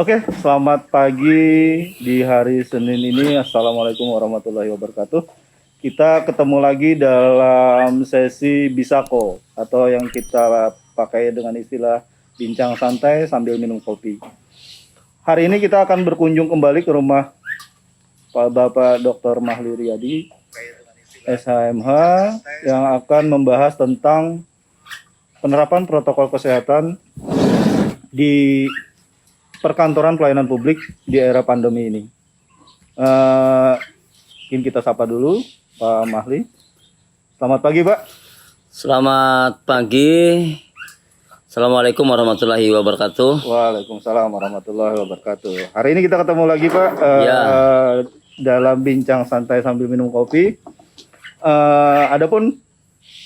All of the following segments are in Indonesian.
Oke, selamat pagi di hari Senin ini. Assalamualaikum warahmatullahi wabarakatuh. Kita ketemu lagi dalam sesi Bisako atau yang kita pakai dengan istilah bincang santai sambil minum kopi. Hari ini kita akan berkunjung kembali ke rumah Pak Bapak Dr. Mahli Riyadi, SHMH, yang akan membahas tentang penerapan protokol kesehatan di perkantoran pelayanan publik di era pandemi ini. Mungkin kita sapa dulu Pak Mahli. Selamat pagi Pak. Selamat pagi. Assalamualaikum warahmatullahi wabarakatuh. Waalaikumsalam warahmatullahi wabarakatuh. Hari ini kita ketemu lagi Pak dalam bincang santai sambil minum kopi. Adapun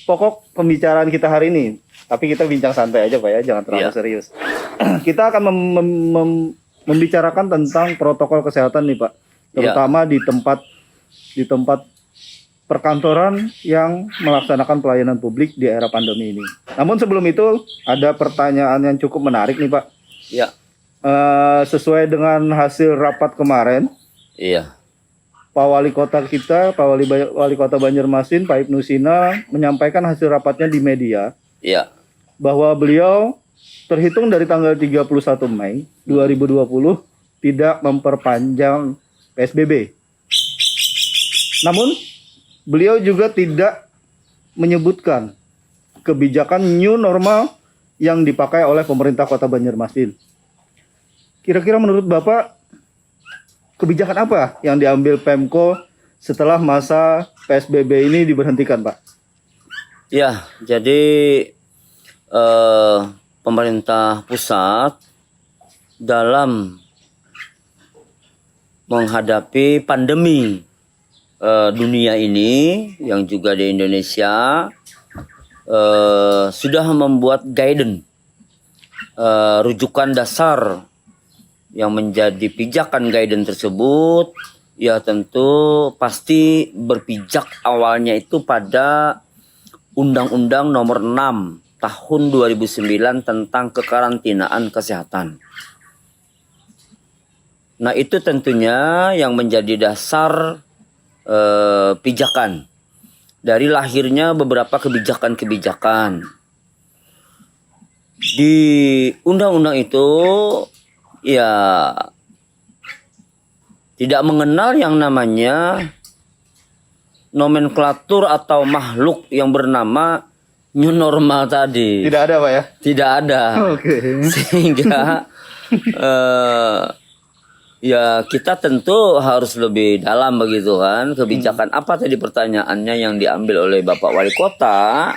pokok pembicaraan kita hari ini, tapi kita bincang santai aja Pak ya, jangan terlalu serius. Kita akan membicarakan tentang protokol kesehatan nih Pak, terutama di tempat perkantoran yang melaksanakan pelayanan publik di era pandemi ini. Namun sebelum itu ada pertanyaan yang cukup menarik nih Pak. Ya. Sesuai dengan hasil rapat kemarin, Pak Wali Kota kita, Pak Wali Kota Banjarmasin, Pak Ibnu Sina menyampaikan hasil rapatnya di media. Bahwa beliau terhitung dari tanggal 31 Mei 2020 tidak memperpanjang PSBB. Namun beliau juga tidak menyebutkan kebijakan new normal yang dipakai oleh pemerintah Kota Banjarmasin. Kira-kira menurut Bapak kebijakan apa yang diambil Pemko setelah masa PSBB ini diberhentikan, Pak? Ya, jadi pemerintah pusat dalam menghadapi pandemi dunia ini yang juga di Indonesia sudah membuat guidance rujukan dasar yang menjadi pijakan guidance tersebut. Ya tentu pasti berpijak awalnya itu pada Undang-Undang Nomor 6 Tahun 2009 tentang kekarantinaan kesehatan. Nah itu tentunya yang menjadi dasar pijakan dari lahirnya beberapa kebijakan-kebijakan. Di undang-undang itu ya tidak mengenal yang namanya nomenklatur atau makhluk yang bernama new normal tadi. Tidak ada Pak ya? Tidak ada. Sehingga ya kita tentu harus lebih dalam begitu kan. Kebijakan apa tadi pertanyaannya yang diambil oleh Bapak Wali Kota?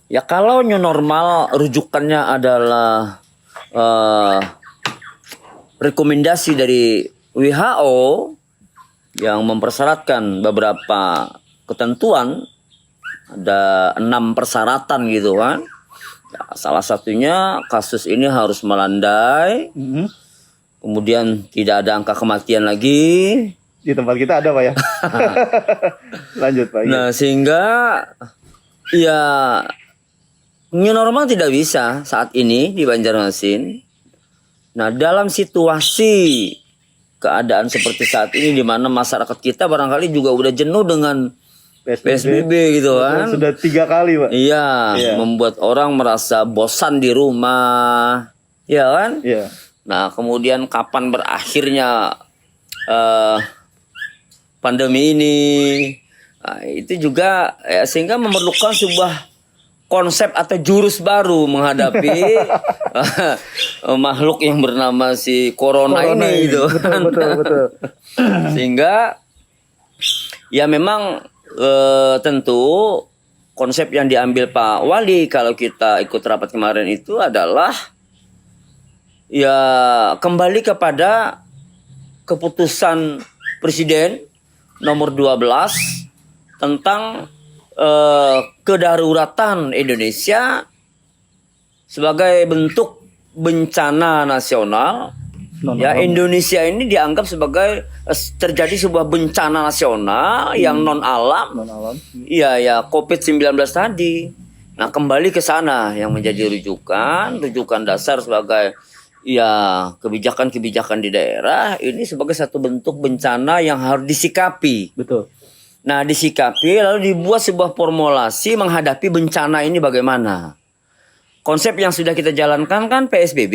Ya kalau new normal rujukannya adalah rekomendasi dari WHO yang mempersyaratkan beberapa ketentuan, ada 6 persyaratan gitu kan. Ya, salah satunya kasus ini harus melandai. Kemudian tidak ada angka kematian lagi. Di tempat kita ada Pak ya. Lanjut Pak. Nah sehingga ya new normal tidak bisa saat ini di Banjarmasin. Nah dalam situasi keadaan seperti saat ini di mana masyarakat kita barangkali juga udah jenuh dengan PSBB gitu kan. Sudah 3 kali Pak. Iya, membuat orang merasa bosan di rumah. Ya kan? Iya. Nah, kemudian kapan berakhirnya pandemi ini? Nah, itu juga ya, sehingga memerlukan sebuah konsep atau jurus baru menghadapi makhluk yang bernama si corona ini gitu. Betul. Sehingga ya memang tentu konsep yang diambil Pak Wali kalau kita ikut rapat kemarin itu adalah ya kembali kepada keputusan Presiden nomor 12 tentang kedaruratan Indonesia sebagai bentuk bencana nasional. Ya Indonesia ini dianggap sebagai terjadi sebuah bencana nasional yang non alam. Iya ya COVID-19 tadi. Nah kembali ke sana yang menjadi rujukan dasar sebagai ya kebijakan-kebijakan di daerah ini sebagai satu bentuk bencana yang harus disikapi. Betul. Nah, disikapi lalu dibuat sebuah formulasi menghadapi bencana ini bagaimana. Konsep yang sudah kita jalankan kan PSBB.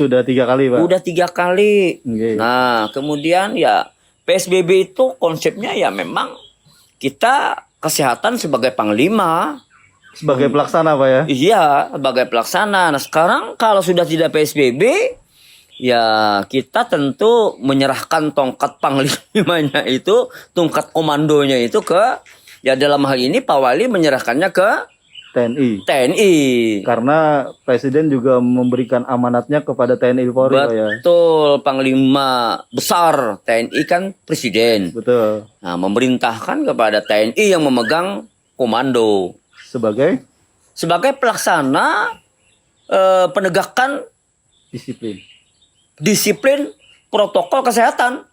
Sudah 3 kali, Pak. Udah 3 kali. Oke. Nah, kemudian ya PSBB itu konsepnya ya memang kita kesehatan sebagai panglima. Sebagai pelaksana, Pak ya. Iya, sebagai pelaksana. Nah, sekarang kalau sudah tidak PSBB, ya kita tentu menyerahkan tongkat panglimanya itu, tongkat komandonya itu ke, ya dalam hal ini Pak Wali menyerahkannya ke TNI. Karena Presiden juga memberikan amanatnya kepada TNI Polri, Pak ya. Betul, Panglima Besar TNI kan Presiden. Betul. Nah, memerintahkan kepada TNI yang memegang komando Sebagai pelaksana penegakan disiplin protokol kesehatan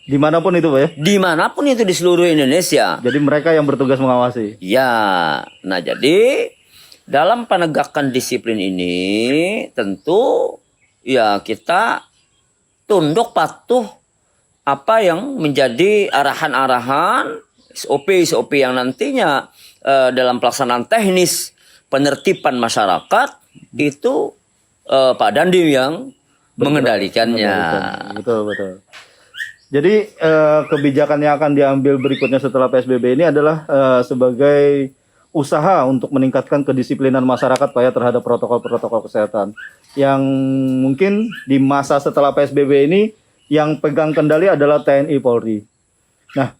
dimanapun itu, Pak ya. dimanapun itu di seluruh Indonesia. Jadi mereka yang bertugas mengawasi. Ya, nah jadi dalam penegakan disiplin ini tentu ya kita tunduk patuh apa yang menjadi arahan-arahan SOP yang nantinya dalam pelaksanaan teknis penertiban masyarakat itu Pak Dandim yang mengendalikannya. Betul. Jadi kebijakan yang akan diambil berikutnya setelah PSBB ini adalah sebagai usaha untuk meningkatkan kedisiplinan masyarakat, Pak ya, terhadap protokol-protokol kesehatan. Yang mungkin di masa setelah PSBB ini yang pegang kendali adalah TNI Polri. Nah,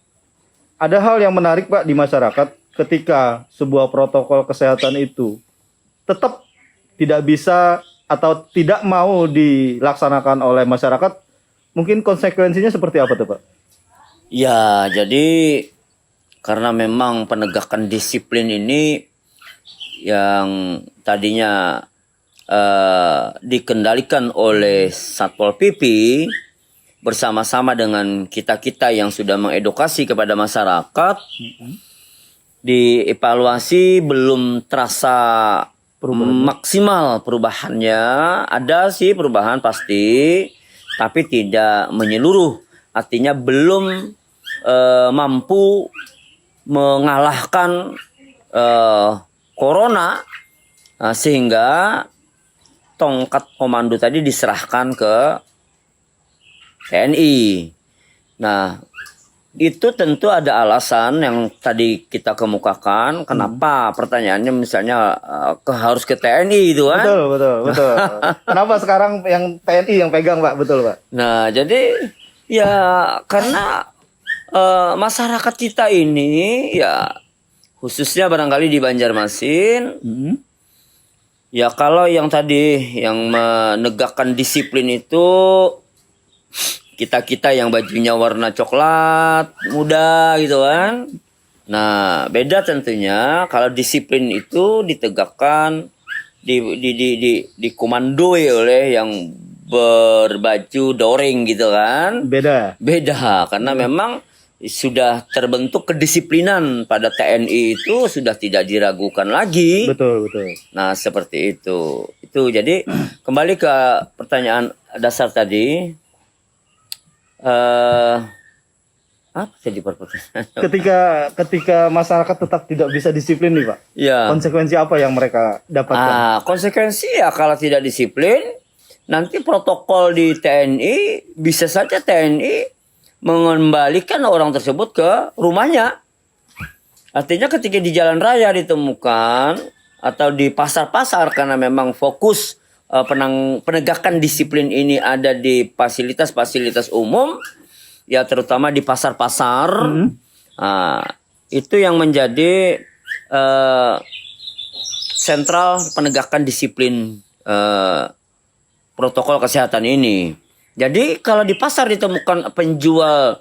ada hal yang menarik, Pak, di masyarakat ketika sebuah protokol kesehatan itu tetap tidak bisa atau tidak mau dilaksanakan oleh masyarakat. Mungkin konsekuensinya seperti apa tuh, Pak? Ya, jadi karena memang penegakan disiplin ini yang tadinya dikendalikan oleh Satpol PP bersama-sama dengan kita-kita yang sudah mengedukasi kepada masyarakat, dievaluasi belum terasa maksimal perubahannya. Ada sih perubahan pasti, tapi tidak menyeluruh. Artinya belum mampu mengalahkan corona, sehingga tongkat komando tadi diserahkan ke TNI. Nah, itu tentu ada alasan yang tadi kita kemukakan. Kenapa pertanyaannya misalnya harus ke TNI itu kan? Betul. Kenapa sekarang yang TNI yang pegang, Pak? Betul, Pak. Nah, jadi ya karena masyarakat kita ini ya khususnya barangkali di Banjarmasin, ya kalau yang tadi yang menegakkan disiplin itu kita yang bajunya warna coklat muda gitu kan. Nah, beda tentunya kalau disiplin itu ditegakkan dikomandoi oleh yang berbaju doreng gitu kan. Beda karena memang sudah terbentuk kedisiplinan pada TNI itu sudah tidak diragukan lagi. Betul. Nah, seperti itu. Itu jadi kembali ke pertanyaan dasar tadi. Apa tadi pertanyaan? Ketika masyarakat tetap tidak bisa disiplin nih, Pak. Ya. Konsekuensi apa yang mereka dapatkan? Konsekuensi ya kalau tidak disiplin, nanti protokol di TNI bisa saja TNI mengembalikan orang tersebut ke rumahnya. Artinya ketika di jalan raya ditemukan atau di pasar-pasar karena memang fokus penegakan disiplin ini ada di fasilitas-fasilitas umum, ya terutama di pasar-pasar. Itu yang menjadi sentral penegakan disiplin protokol kesehatan ini. Jadi kalau di pasar ditemukan penjual,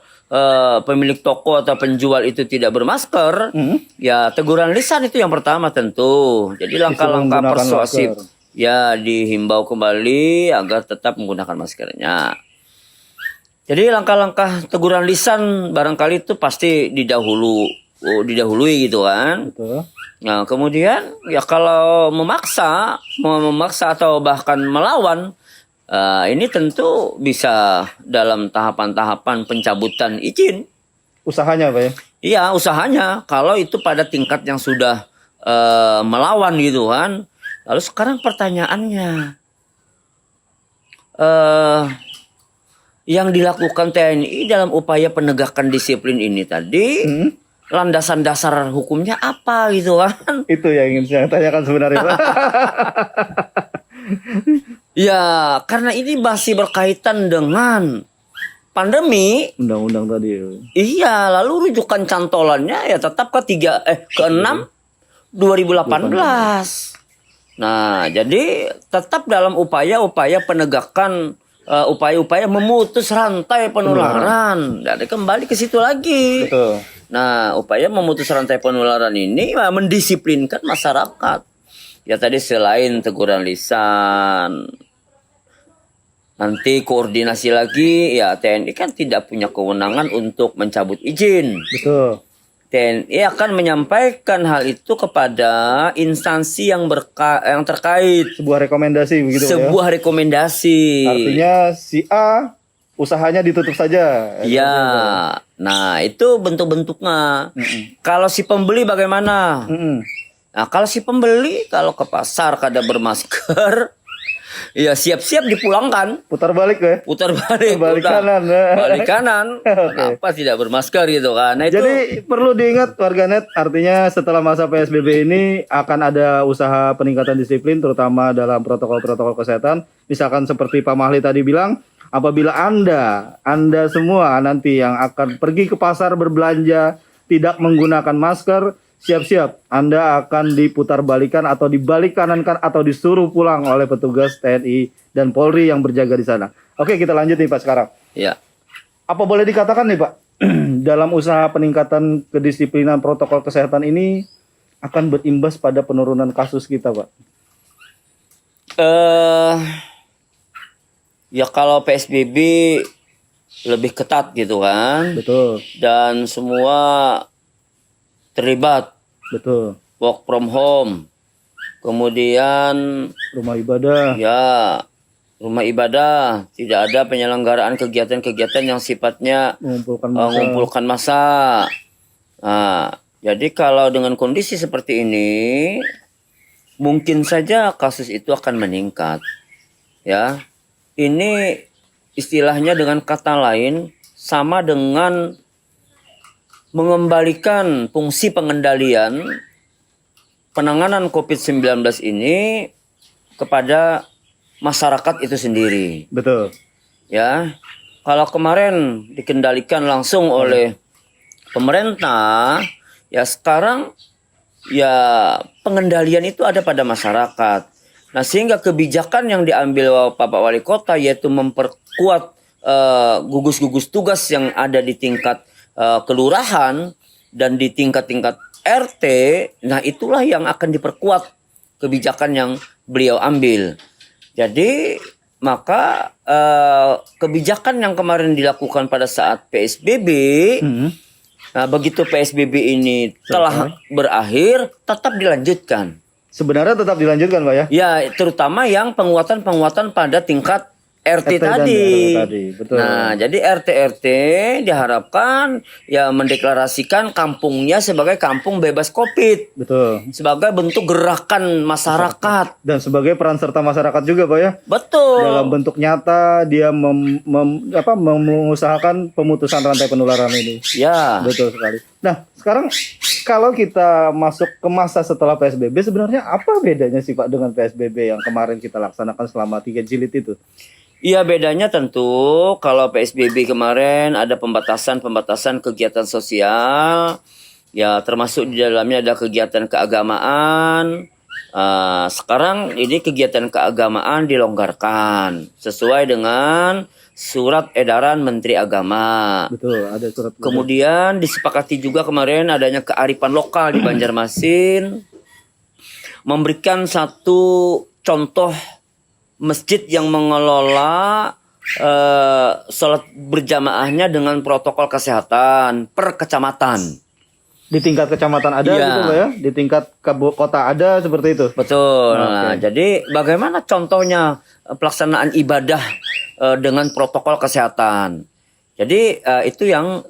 pemilik toko atau penjual itu tidak bermasker, ya teguran lisan itu yang pertama tentu. Jadi langkah-langkah persuasif ya dihimbau kembali agar tetap menggunakan maskernya. Jadi langkah-langkah teguran lisan barangkali itu pasti didahului gitu kan. Betul. Nah, kemudian ya kalau memaksa atau bahkan melawan, Ini tentu bisa dalam tahapan-tahapan pencabutan izin. Usahanya Pak ya? Iya, usahanya. Kalau itu pada tingkat yang sudah melawan gitu kan. Lalu sekarang pertanyaannya, yang dilakukan TNI dalam upaya penegakan disiplin ini tadi, landasan dasar hukumnya apa gitu kan? Itu yang ingin saya tanyakan sebenarnya Pak. Ya, karena ini masih berkaitan dengan pandemi. Undang-undang tadi. Iya, lalu rujukan cantolannya ya tetap ke-6 2018. Nah, jadi tetap dalam upaya-upaya penegakan upaya-upaya memutus rantai penularan. Jadi kembali ke situ lagi. Betul. Nah, upaya memutus rantai penularan ini mendisiplinkan masyarakat. Ya tadi selain teguran lisan, nanti koordinasi lagi, ya TNI kan tidak punya kewenangan untuk mencabut izin. Betul. TNI akan menyampaikan hal itu kepada instansi yang terkait. Sebuah rekomendasi begitu Pak ya? Sebuah rekomendasi. Artinya si A usahanya ditutup saja. Ya, nah itu bentuk-bentuknya. Kalau si pembeli bagaimana? Nah, kalau si pembeli kalau ke pasar kada bermasker, ya siap-siap dipulangkan. Putar balik ya? Putar balik. Balik udah. kanan. Balik kanan. Kenapa tidak bermasker gitu kan? Nah, itu. Jadi perlu diingat warganet, artinya setelah masa PSBB ini akan ada usaha peningkatan disiplin terutama dalam protokol-protokol kesehatan. Misalkan seperti Pak Mahli tadi bilang, apabila Anda semua nanti yang akan pergi ke pasar berbelanja tidak menggunakan masker, siap-siap Anda akan diputar balikan atau dibalik kanankan atau disuruh pulang oleh petugas TNI dan Polri yang berjaga di sana. Oke, kita lanjut nih Pak sekarang. Ya. Apa boleh dikatakan nih Pak, dalam usaha peningkatan kedisiplinan protokol kesehatan ini akan berimbas pada penurunan kasus kita Pak? Ya kalau PSBB lebih ketat gitu kan. Betul. Dan semua terlibat. Betul. Work from home. Kemudian Rumah ibadah. ya rumah ibadah, tidak ada penyelenggaraan kegiatan-kegiatan yang sifatnya mengumpulkan massa. Nah, jadi kalau dengan kondisi seperti ini, mungkin saja kasus itu akan meningkat. Ya, ini istilahnya dengan kata lain sama dengan mengembalikan fungsi pengendalian penanganan COVID-19 ini kepada masyarakat itu sendiri. Betul. Ya, kalau kemarin dikendalikan langsung oleh pemerintah, ya sekarang ya pengendalian itu ada pada masyarakat. Nah, sehingga kebijakan yang diambil Bapak Wali Kota yaitu memperkuat gugus-gugus tugas yang ada di tingkat kelurahan dan di tingkat-tingkat RT, nah itulah yang akan diperkuat kebijakan yang beliau ambil. Jadi maka kebijakan yang kemarin dilakukan pada saat PSBB, nah begitu PSBB ini telah berakhir, tetap dilanjutkan. Sebenarnya tetap dilanjutkan Pak ya? Ya, terutama yang penguatan-penguatan pada tingkat RT tadi. Betul. Nah, jadi RT diharapkan ya mendeklarasikan kampungnya sebagai kampung bebas COVID. Betul. Sebagai bentuk gerakan masyarakat. Dan sebagai peran serta masyarakat juga Pak ya? Betul. Dalam bentuk nyata dia mengusahakan pemutusan rantai penularan ini. Ya. Betul sekali. Nah, sekarang kalau kita masuk ke masa setelah PSBB, sebenarnya apa bedanya sih Pak dengan PSBB yang kemarin kita laksanakan selama 3 jilid itu? Iya, bedanya tentu kalau PSBB kemarin ada pembatasan kegiatan sosial, ya termasuk di dalamnya ada kegiatan keagamaan. Sekarang ini kegiatan keagamaan dilonggarkan sesuai dengan surat edaran Menteri Agama. Betul, ada surat. Kemudian disepakati juga kemarin adanya kearifan lokal di Banjarmasin, memberikan satu contoh masjid yang mengelola sholat berjamaahnya dengan protokol kesehatan per kecamatan. Di tingkat kecamatan ada Iya. gitu Pak ya? Di tingkat kota ada seperti itu? Betul. Oke. Nah, jadi bagaimana contohnya pelaksanaan ibadah dengan protokol kesehatan. Jadi itu yang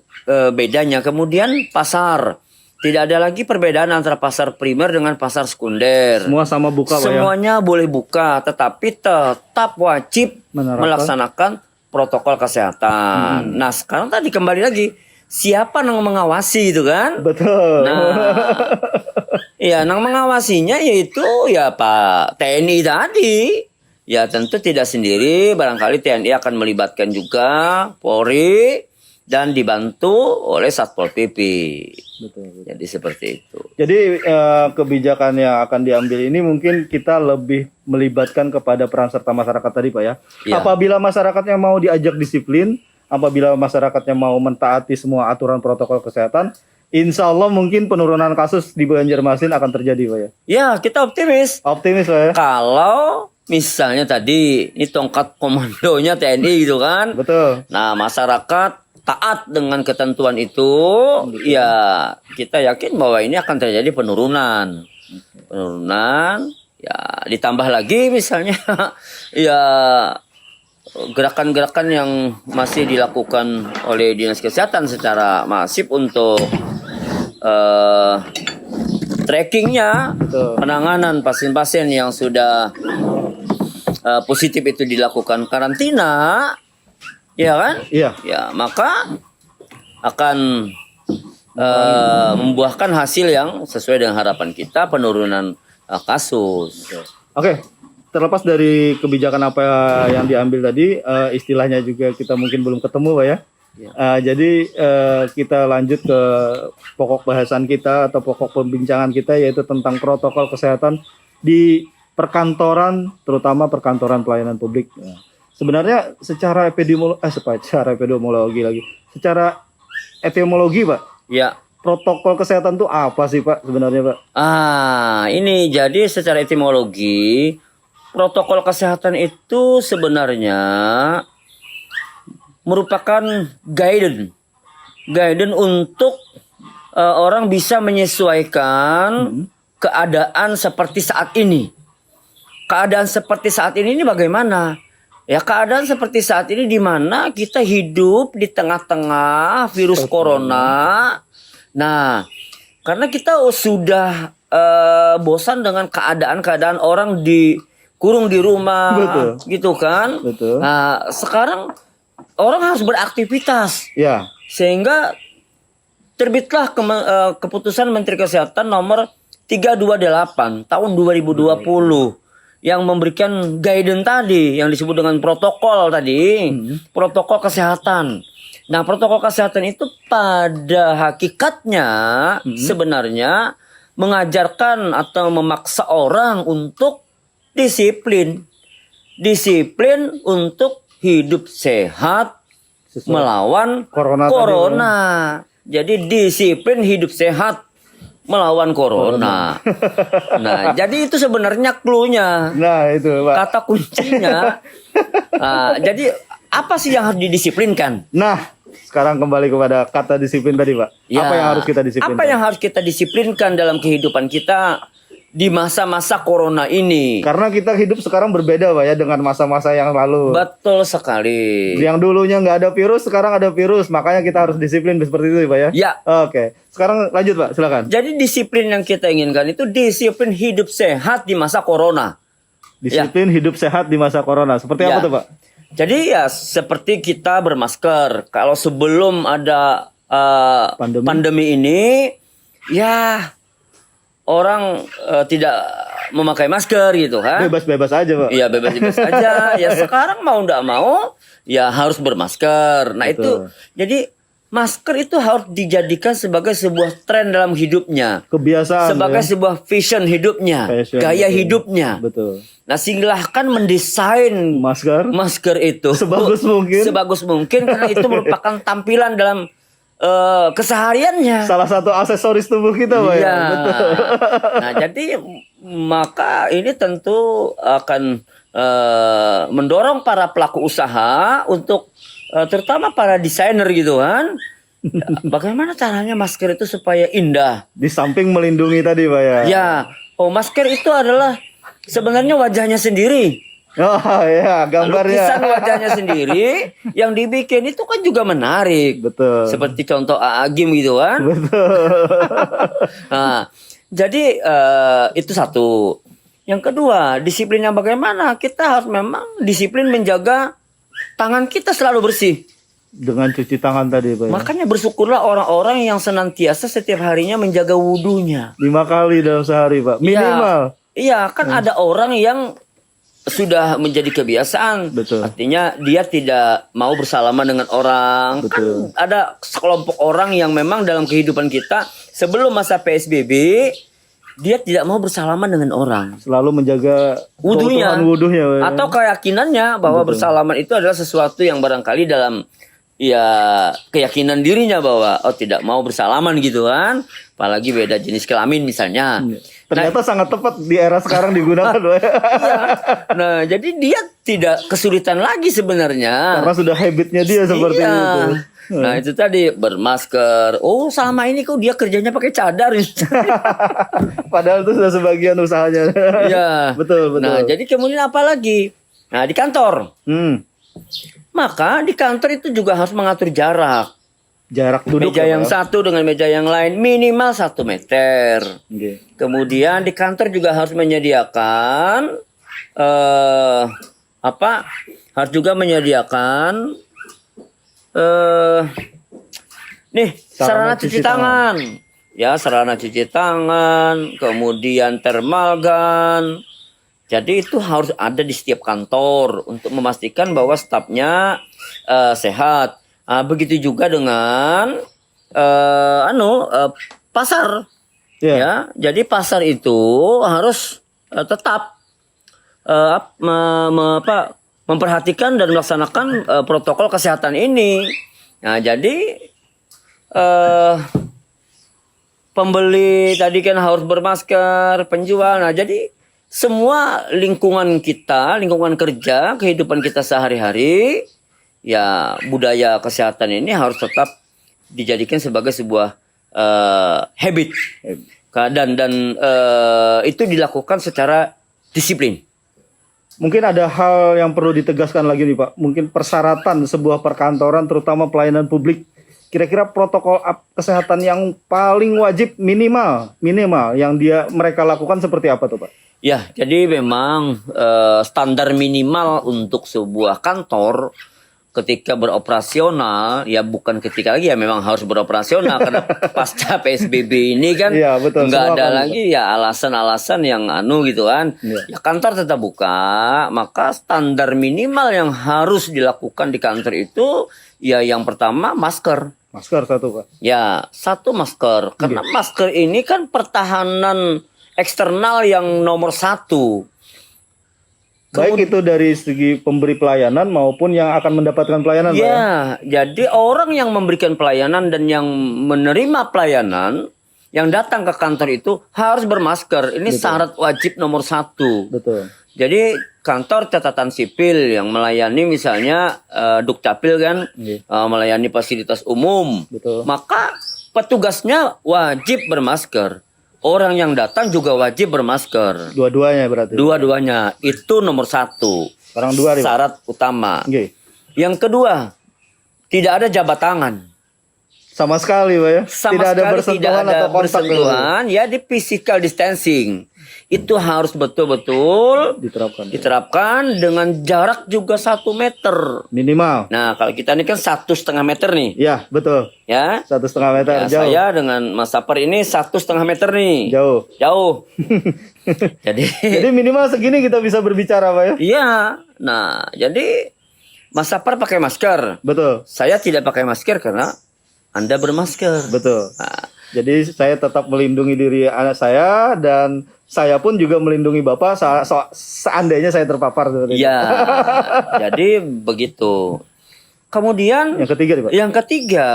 bedanya. Kemudian pasar. Tidak ada lagi perbedaan antara pasar primer dengan pasar sekunder. Semua sama buka Pak ya? Semuanya boleh buka, tetapi tetap wajib Menerapkan. melaksanakan protokol kesehatan. Nah, sekarang tadi kembali lagi, siapa yang mengawasi itu kan? Betul. Nah, ya, yang mengawasinya yaitu ya Pak TNI tadi. Ya tentu tidak sendiri, barangkali TNI akan melibatkan juga Polri dan dibantu oleh Satpol PP. Betul. Jadi seperti itu. Jadi kebijakan yang akan diambil ini mungkin kita lebih melibatkan kepada peran serta masyarakat tadi Pak ya. Iya. Apabila masyarakatnya mau diajak disiplin, apabila masyarakatnya mau mentaati semua aturan protokol kesehatan, insya Allah mungkin penurunan kasus di Banjarmasin akan terjadi Pak ya. Ya, kita optimis. Optimis Pak ya. Kalau misalnya tadi ini tongkat komandonya TNI gitu kan. Betul. Nah, masyarakat taat dengan ketentuan itu, ya kita yakin bahwa ini akan terjadi penurunan. Penurunan, ya ditambah lagi misalnya ya gerakan-gerakan yang masih dilakukan oleh Dinas Kesehatan secara masif untuk trackingnya, Betul. penanganan pasien-pasien yang sudah positif itu dilakukan karantina, ya kan? Iya. Ya, maka akan membuahkan hasil yang sesuai dengan harapan kita, penurunan kasus. Oke, terlepas dari kebijakan apa yang diambil tadi, istilahnya juga kita mungkin belum ketemu Pak ya. Ya. Jadi kita lanjut ke pokok bahasan kita atau pokok pembincangan kita, yaitu tentang protokol kesehatan di perkantoran, terutama perkantoran pelayanan publik. Nah, sebenarnya secara epidemiologi lagi, secara etimologi Pak, Ya. protokol kesehatan itu apa sih Pak sebenarnya Pak? Ini jadi secara etimologi protokol kesehatan itu sebenarnya merupakan guidance untuk orang bisa menyesuaikan keadaan seperti saat ini. Keadaan seperti saat ini bagaimana? Ya, keadaan seperti saat ini di mana kita hidup di tengah-tengah virus corona. Nah, karena kita sudah bosan dengan keadaan-keadaan orang dikurung di rumah, Betul. gitu kan? Betul. Nah, sekarang orang harus beraktivitas, Ya, sehingga terbitlah keputusan Menteri Kesehatan nomor 328 tahun 2020 yang memberikan guidance tadi yang disebut dengan protokol tadi, protokol kesehatan. Nah, protokol kesehatan itu pada hakikatnya sebenarnya mengajarkan atau memaksa orang untuk disiplin. Disiplin untuk hidup sehat sesuai melawan Corona tadi, corona. Jadi disiplin hidup sehat melawan corona. Nah, jadi itu sebenarnya clue-nya. nah itu Pak. Kata kuncinya. Nah, jadi apa sih yang harus didisiplinkan? Nah, sekarang kembali kepada kata disiplin tadi Pak. Ya, Apa yang harus kita disiplinkan? Apa yang harus kita disiplinkan dalam kehidupan kita di masa-masa corona ini? Karena kita hidup sekarang berbeda Pak ya dengan masa-masa yang lalu. Betul sekali. Yang dulunya nggak ada virus, sekarang ada virus. Makanya kita harus disiplin seperti itu Pak ya. Ya. Oke, sekarang lanjut Pak, silakan. Jadi disiplin yang kita inginkan itu disiplin hidup sehat di masa corona. Disiplin hidup sehat di masa corona. Seperti Ya. apa tuh Pak? Jadi ya seperti kita bermasker. Kalau sebelum ada pandemi ini, ya orang tidak memakai masker gitu kan. Bebas-bebas aja Pak. Iya, bebas-bebas aja. Ya sekarang mau nggak mau ya harus bermasker. Nah Betul. itu jadi masker itu harus dijadikan sebagai sebuah tren dalam hidupnya. Kebiasaan. Sebagai ya. sebuah fashion hidupnya, Fashion, gaya betul. hidupnya. Betul. Nah, silahkan mendesain masker itu Sebagus mungkin. sebagus mungkin karena itu merupakan tampilan dalam kesehariannya. Salah satu aksesoris tubuh kita Pak ya. Iya. Betul. Nah, jadi maka ini tentu akan mendorong para pelaku usaha untuk terutama para desainer gitu kan. Bagaimana caranya masker itu supaya indah? Di samping melindungi tadi Pak ya. Ya, masker itu adalah sebenarnya wajahnya sendiri. Oh ya, gambarnya. Lukisan wajahnya sendiri yang dibikin itu kan juga menarik. Betul. Seperti contoh Agim gitu kan. Betul. Nah, jadi itu satu. Yang kedua, disiplinnya bagaimana? Kita harus memang disiplin menjaga tangan kita selalu bersih. Dengan cuci tangan tadi Pak ya. Makanya bersyukurlah orang-orang yang senantiasa setiap harinya menjaga wudhunya. 5 kali dalam sehari Pak. Minimal. Iya, kan ada orang yang sudah menjadi kebiasaan. Betul. Artinya dia tidak mau bersalaman dengan orang. Betul. Kan ada sekelompok orang yang memang dalam kehidupan kita sebelum masa PSBB dia tidak mau bersalaman dengan orang. Selalu menjaga Wudhunya. keutuhan wudhunya Pak ya. Atau keyakinannya bahwa bersalaman itu adalah sesuatu yang barangkali dalam keyakinan dirinya bahwa tidak mau bersalaman gitu kan. Apalagi beda jenis kelamin misalnya. Ternyata sangat tepat di era sekarang digunakan Pak ya. Iya. Nah, jadi dia tidak kesulitan lagi sebenarnya. Karena sudah habitnya dia seperti Iya. itu. Nah, itu tadi bermasker. Oh, selama ini kok dia kerjanya pakai cadar. Padahal itu sudah sebagian usahanya. Iya. Betul, betul. Nah, jadi kemudian apa lagi? Nah, di kantor. Maka di kantor itu juga harus mengatur jarak. Jarak duduk Meja ya, yang Pak? satu dengan meja yang lain minimal 1 meter. Oke. Kemudian di kantor juga harus menyediakan harus juga menyediakan sarana cuci tangan. Ya, sarana cuci tangan, kemudian thermal gun. Jadi itu harus ada di setiap kantor untuk memastikan bahwa stafnya sehat. Begitu juga dengan pasar. Iya. Ya, jadi pasar itu harus tetap memperhatikan dan melaksanakan protokol kesehatan ini. Nah, jadi pembeli tadi kan harus bermasker, penjual. Nah, jadi semua lingkungan kita, lingkungan kerja, kehidupan kita sehari-hari, ya budaya kesehatan ini harus tetap dijadikan sebagai sebuah habit. Dan itu dilakukan secara disiplin. Mungkin ada hal yang perlu ditegaskan lagi nih Pak. Mungkin persyaratan sebuah perkantoran terutama pelayanan publik. Kira-kira protokol kesehatan yang paling wajib minimal yang mereka lakukan seperti apa tuh Pak? Ya, jadi memang standar minimal untuk sebuah kantor ketika beroperasional, ya bukan ketika lagi ya memang harus beroperasional karena pasca PSBB ini kan Iya, betul. nggak Semua ada kan, lagi ya alasan-alasan yang gitu kan. Iya. Ya kantor tetap buka, maka standar minimal yang harus dilakukan di kantor itu ya yang pertama masker. Masker satu Pak. Ya, 1 masker. Karena masker ini kan pertahanan eksternal yang nomor 1. Baik itu dari segi pemberi pelayanan maupun yang akan mendapatkan pelayanan Pak ya? Ya, jadi orang yang memberikan pelayanan dan yang menerima pelayanan yang datang ke kantor itu harus bermasker. Ini syarat wajib nomor 1. Betul. Jadi kantor catatan sipil yang melayani misalnya Dukcapil kan, melayani fasilitas umum. Betul. Maka petugasnya wajib bermasker. Orang yang datang juga wajib bermasker. Dua-duanya berarti. Dua-duanya itu nomor 1. Orang dua nih, Pak. Syarat utama. Oke. Yang kedua, tidak ada jabat tangan. Sama sekali Pak ya. Sama tidak ada sekali bersentuhan tidak ada atau kontak bersentuhan, ya di physical distancing. Itu harus betul-betul diterapkan dengan jarak juga 1 meter. Minimal. Nah, kalau kita ini kan 1,5 meter nih. Ya, betul. Ya. 1,5 meter Ya, jauh. saya dengan Mas Sapar ini 1,5 meter nih. Jauh. Jauh. Jadi minimal segini kita bisa berbicara Pak ya. Iya. Nah, jadi Mas Sapar pakai masker. Betul. Saya tidak pakai masker karena Anda bermasker. Betul. Nah, Jadi saya tetap melindungi diri anak saya dan saya pun juga melindungi Bapak seandainya saya terpapar seperti itu. iya. Jadi begitu. Kemudian Yang ketiga nih Pak. yang ketiga,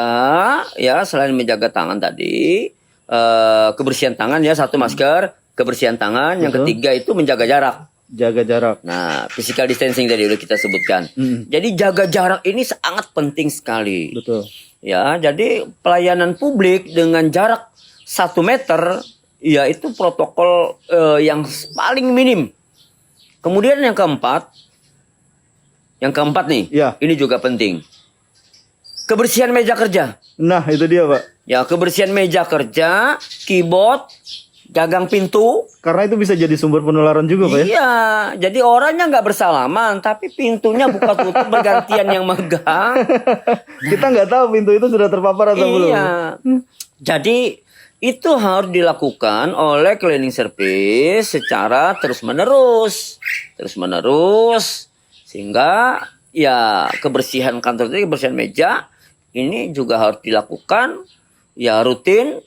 ya selain menjaga tangan tadi, kebersihan tangan ya, 1 masker, kebersihan tangan. Yang Betul. ketiga itu menjaga jarak. Jaga jarak. Nah, physical distancing tadi udah kita sebutkan. Mm. Jadi jaga jarak ini sangat penting sekali. Betul. Ya, jadi pelayanan publik dengan jarak 1 meter, ya itu protokol yang paling minim. Kemudian yang keempat nih, Ya. ini juga penting. Kebersihan meja kerja. Nah, itu dia, Pak. Ya, kebersihan meja kerja, keyboard, gagang pintu. Karena itu bisa jadi sumber penularan juga, Pak ya. Iya, jadi orangnya nggak bersalaman, tapi pintunya buka tutup bergantian yang megang. Kita nggak tahu pintu itu sudah terpapar atau belum. Iya. Jadi itu harus dilakukan oleh cleaning service secara terus-menerus. Sehingga ya kebersihan kantor itu, kebersihan meja ini juga harus dilakukan ya rutin,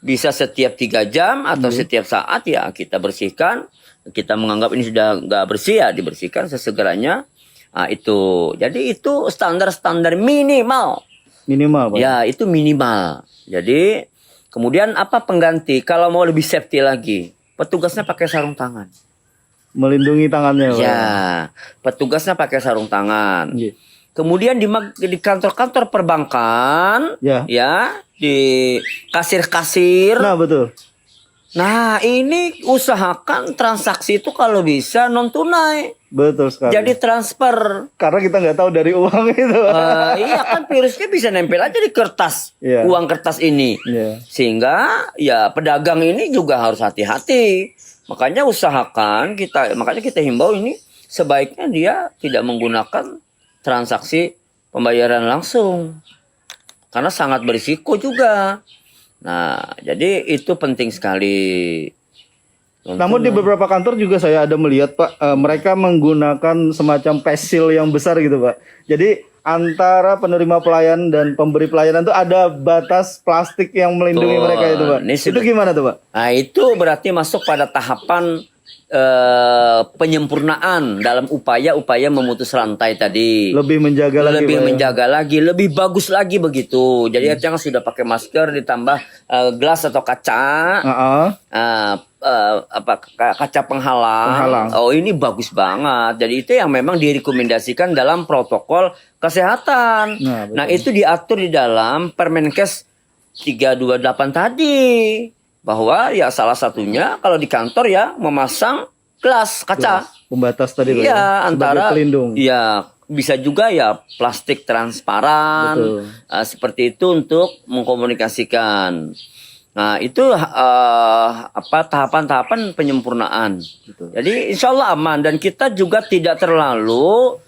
bisa setiap 3 jam atau setiap saat ya kita bersihkan. Kita menganggap ini sudah nggak bersih ya dibersihkan sesegeranya. Nah, itu. Jadi itu standar-standar minimal. Minimal, Pak. Ya, itu minimal. Jadi kemudian apa pengganti? Kalau mau lebih safety lagi, petugasnya pakai sarung tangan. Melindungi tangannya, Pak. Ya, petugasnya pakai sarung tangan. Iya. Kemudian di kantor-kantor perbankan, Ya. di kasir-kasir. Nah, betul. Nah, ini usahakan transaksi itu kalau bisa non tunai. Betul sekali. Jadi transfer. Karena kita nggak tahu dari uang itu. Iya kan virusnya bisa nempel aja di kertas, Iya. uang kertas ini. Iya. Sehingga ya pedagang ini juga harus hati-hati. Makanya kita himbau ini sebaiknya dia tidak menggunakan transaksi pembayaran langsung. Karena sangat berisiko juga. Nah, jadi itu penting sekali. Namun di beberapa kantor juga saya ada melihat, Pak, mereka menggunakan semacam pesil yang besar gitu, Pak. Jadi antara penerima pelayanan dan pemberi pelayanan itu ada batas plastik yang melindungi Betul. mereka itu, Pak. Ini Itu gimana tuh, Pak? Nah, itu berarti masuk pada tahapan penyempurnaan dalam upaya-upaya memutus rantai tadi. Lebih menjaga lagi, Lebih Pak, ya? menjaga lagi, lebih bagus lagi begitu. Jadi yang sudah pakai masker ditambah gelas atau kaca, Heeh. kaca penghalang. Penghalang. Oh, ini bagus banget. Jadi itu yang memang direkomendasikan dalam protokol kesehatan. Nah, betul. Nah, itu diatur di dalam Permenkes 328 tadi. Bahwa ya salah satunya kalau di kantor ya memasang gelas kaca. Pembatas tadi, Pak, ya? Iya, Sebagai antara pelindung. ya bisa juga ya plastik transparan. Betul. Seperti itu untuk mengkomunikasikan. Nah, itu tahapan-tahapan penyempurnaan. Betul. Jadi insya Allah aman dan kita juga tidak terlalu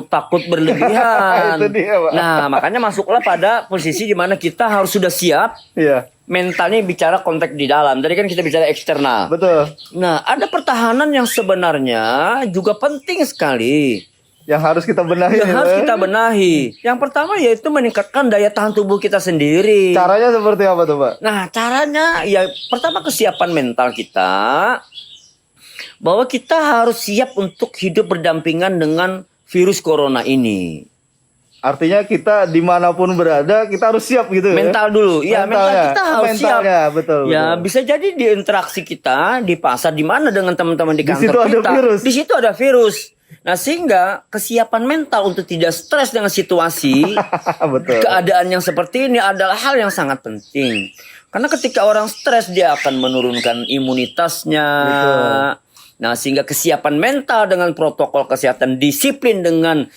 takut berlebihan. Itu dia, Pak. Nah, makanya masuklah pada posisi di mana kita harus sudah siap. Iya. Mentalnya bicara konteks di dalam. Tadi kan kita bicara eksternal. Betul. Nah, ada pertahanan yang sebenarnya juga penting sekali. Yang harus kita benahi. Yang ya, harus Pak. kita benahi. Yang pertama yaitu meningkatkan daya tahan tubuh kita sendiri. Caranya seperti apa tuh, Pak? Nah, caranya ya pertama kesiapan mental kita. Bahwa kita harus siap untuk hidup berdampingan dengan virus corona ini. Artinya kita dimanapun berada kita harus siap gitu ya? Mental dulu, iya mental Mentalnya. kita harus siap. Mentalnya, betul. Ya betul. bisa jadi di interaksi kita di pasar di mana dengan teman-teman di Di kantor situ ada kita. virus. Di situ ada virus. Nah sehingga kesiapan mental untuk tidak stres dengan situasi Betul. keadaan yang seperti ini adalah hal yang sangat penting. Karena ketika orang stres dia akan menurunkan imunitasnya. Betul. Nah sehingga kesiapan mental dengan protokol kesehatan, disiplin dengan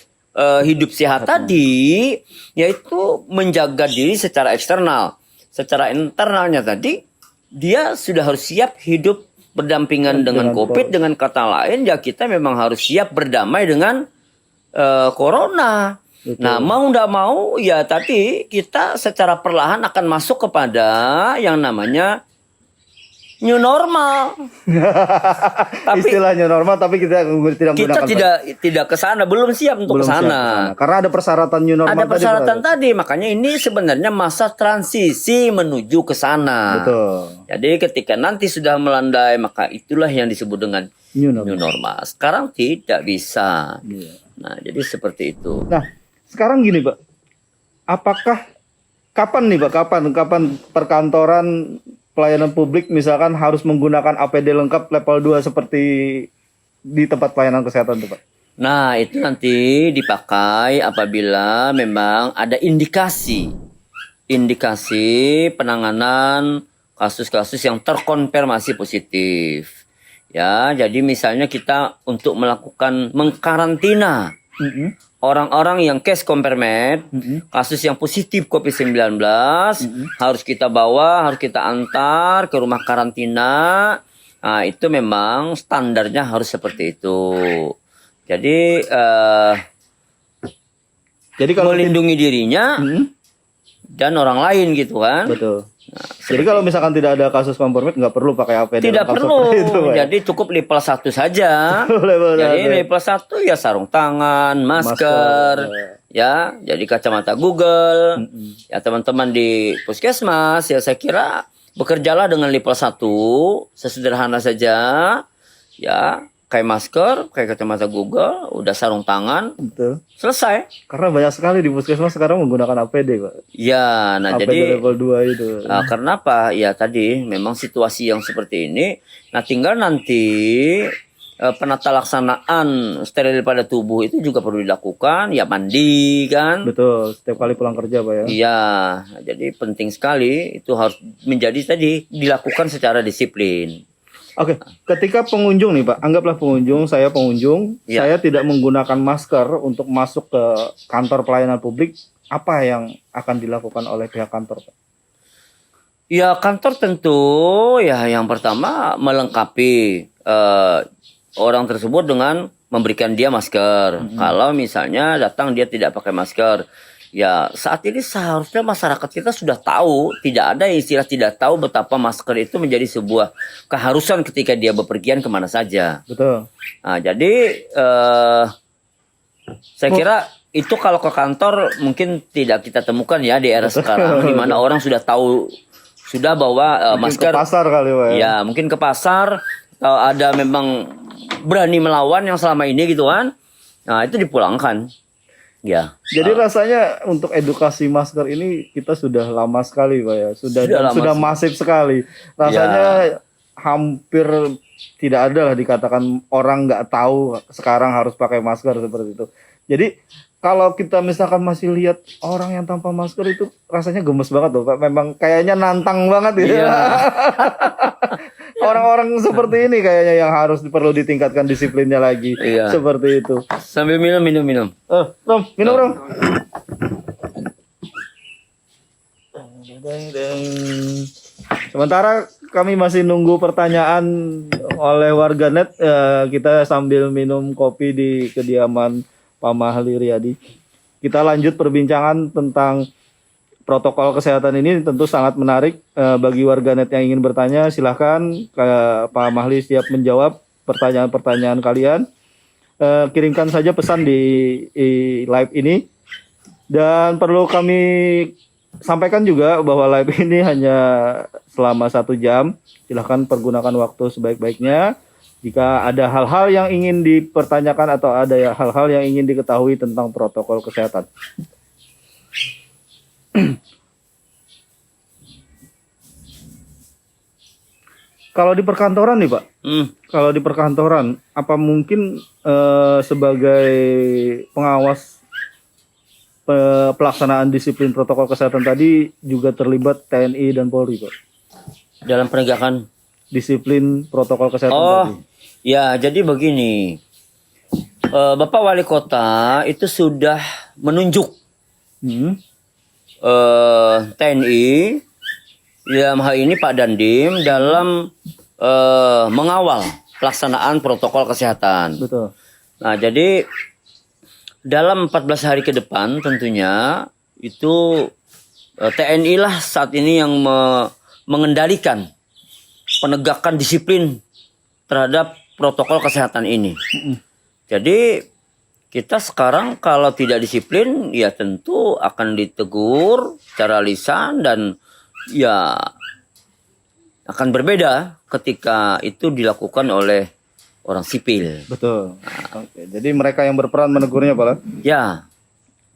hidup sehat tadi, yaitu menjaga diri secara eksternal. Secara internalnya tadi, dia sudah harus siap hidup berdampingan dengan COVID. Dengan kata lain, ya kita memang harus siap berdamai dengan corona. Betul. Nah, mau nggak mau, ya tadi kita secara perlahan akan masuk kepada yang namanya new normal. Tapi Istilahnya normal tapi kita tidak kita menggunakan tidak ke sana, belum siap untuk belum ke siap sana. kesana. Karena ada persyaratan new normal Ada persyaratan Pak. tadi, makanya ini sebenarnya masa transisi menuju ke sana. Betul. Jadi ketika nanti sudah melandai, maka itulah yang disebut dengan New normal. new normal. Sekarang tidak bisa. Iya. Nah, jadi seperti itu. Nah, sekarang gini, Pak. Apakah kapan nih, Pak? Kapan perkantoran pelayanan publik misalkan harus menggunakan APD lengkap level 2 seperti di tempat pelayanan kesehatan tuh Pak? Nah, itu nanti dipakai apabila memang ada indikasi penanganan kasus-kasus yang terkonfirmasi positif. Ya, jadi misalnya kita untuk melakukan mengkarantina orang-orang yang case confirmed, kasus yang positif COVID-19, harus kita bawa, harus kita antar ke rumah karantina. Nah, itu memang standarnya harus seperti itu. Jadi kalau melindungi dirinya dan orang lain gitu kan. betul. Jadi kalau misalkan tidak ada kasus confirmed nggak perlu pakai APD. Tidak lengkap perlu. seperti itu, Pak, ya? Jadi cukup level 1 saja. Level Jadi satu. level 1 ya sarung tangan, masker, ya, jadi kacamata Google. Ya teman-teman di puskesmas ya saya kira bekerjalah dengan level 1 sesederhana saja. Ya, kayak masker, kayak kacamata Google, udah sarung tangan, Betul. selesai. Karena banyak sekali di puskesmas sekarang menggunakan APD, Pak. Ya, nah APD jadi level 2 itu. karena apa? Ya tadi memang situasi yang seperti ini. Nah tinggal nanti penata laksanaan steril pada tubuh itu juga perlu dilakukan. Ya mandi kan? Betul, setiap kali pulang kerja, Pak ya. Iya, jadi penting sekali itu harus menjadi tadi dilakukan secara disiplin. Oke, ketika pengunjung nih Pak, anggaplah saya pengunjung, Ya. saya tidak menggunakan masker untuk masuk ke kantor pelayanan publik, apa yang akan dilakukan oleh pihak kantor, Pak? Ya kantor tentu ya yang pertama melengkapi orang tersebut dengan memberikan dia masker. Kalau misalnya datang dia tidak pakai masker, ya saat ini seharusnya masyarakat kita sudah tahu, tidak ada istilah tidak tahu betapa masker itu menjadi sebuah keharusan ketika dia bepergian kemana saja. Betul. Nah, jadi saya kira itu kalau ke kantor mungkin tidak kita temukan ya di era sekarang di mana orang sudah tahu sudah bahwa Mungkin masker ke pasar kali, Pak ya. ya mungkin ke pasar atau ada memang berani melawan yang selama ini gitu kan. Nah, itu dipulangkan. Ya. Jadi rasanya untuk edukasi masker ini kita sudah lama sekali, Pak ya. Sudah masif sekali. Rasanya hampir tidak ada lah dikatakan orang nggak tahu sekarang harus pakai masker seperti itu. Jadi kalau kita misalkan masih lihat orang yang tanpa masker itu rasanya gemes banget loh, Pak. Memang kayaknya nantang banget ya. Iya. Orang-orang seperti ini kayaknya yang harus perlu ditingkatkan disiplinnya lagi. Iya. Seperti itu. Sambil minum. Rom, minum Rom. Sementara kami masih nunggu pertanyaan oleh warganet, kita sambil minum kopi di kediaman Pak Mahli Riyadi. Kita lanjut perbincangan tentang protokol kesehatan ini, tentu sangat menarik bagi warganet yang ingin bertanya. Silahkan Pak Mahli siap menjawab pertanyaan-pertanyaan kalian. Kirimkan saja pesan di live ini. Dan perlu kami sampaikan juga bahwa live ini hanya selama 1 jam. Silahkan pergunakan waktu sebaik-baiknya. Jika ada hal-hal yang ingin dipertanyakan atau ada hal-hal yang ingin diketahui tentang protokol kesehatan. Kalau di perkantoran nih Pak, kalau di perkantoran, apa mungkin sebagai pengawas pelaksanaan disiplin protokol kesehatan tadi juga terlibat TNI dan Polri Pak? Dalam penegakan disiplin protokol kesehatan tadi. Ya, jadi begini, Bapak Wali Kota itu sudah menunjuk TNI, dalam hal ini Pak Dandim dalam mengawal pelaksanaan protokol kesehatan. Betul. Nah, jadi dalam 14 hari ke depan tentunya itu TNI lah saat ini yang mengendalikan penegakan disiplin terhadap protokol kesehatan ini. Jadi kita sekarang kalau tidak disiplin ya tentu akan ditegur secara lisan dan ya akan berbeda ketika itu dilakukan oleh orang sipil. Betul. Oke, jadi mereka yang berperan menegurnya Pak. Ya.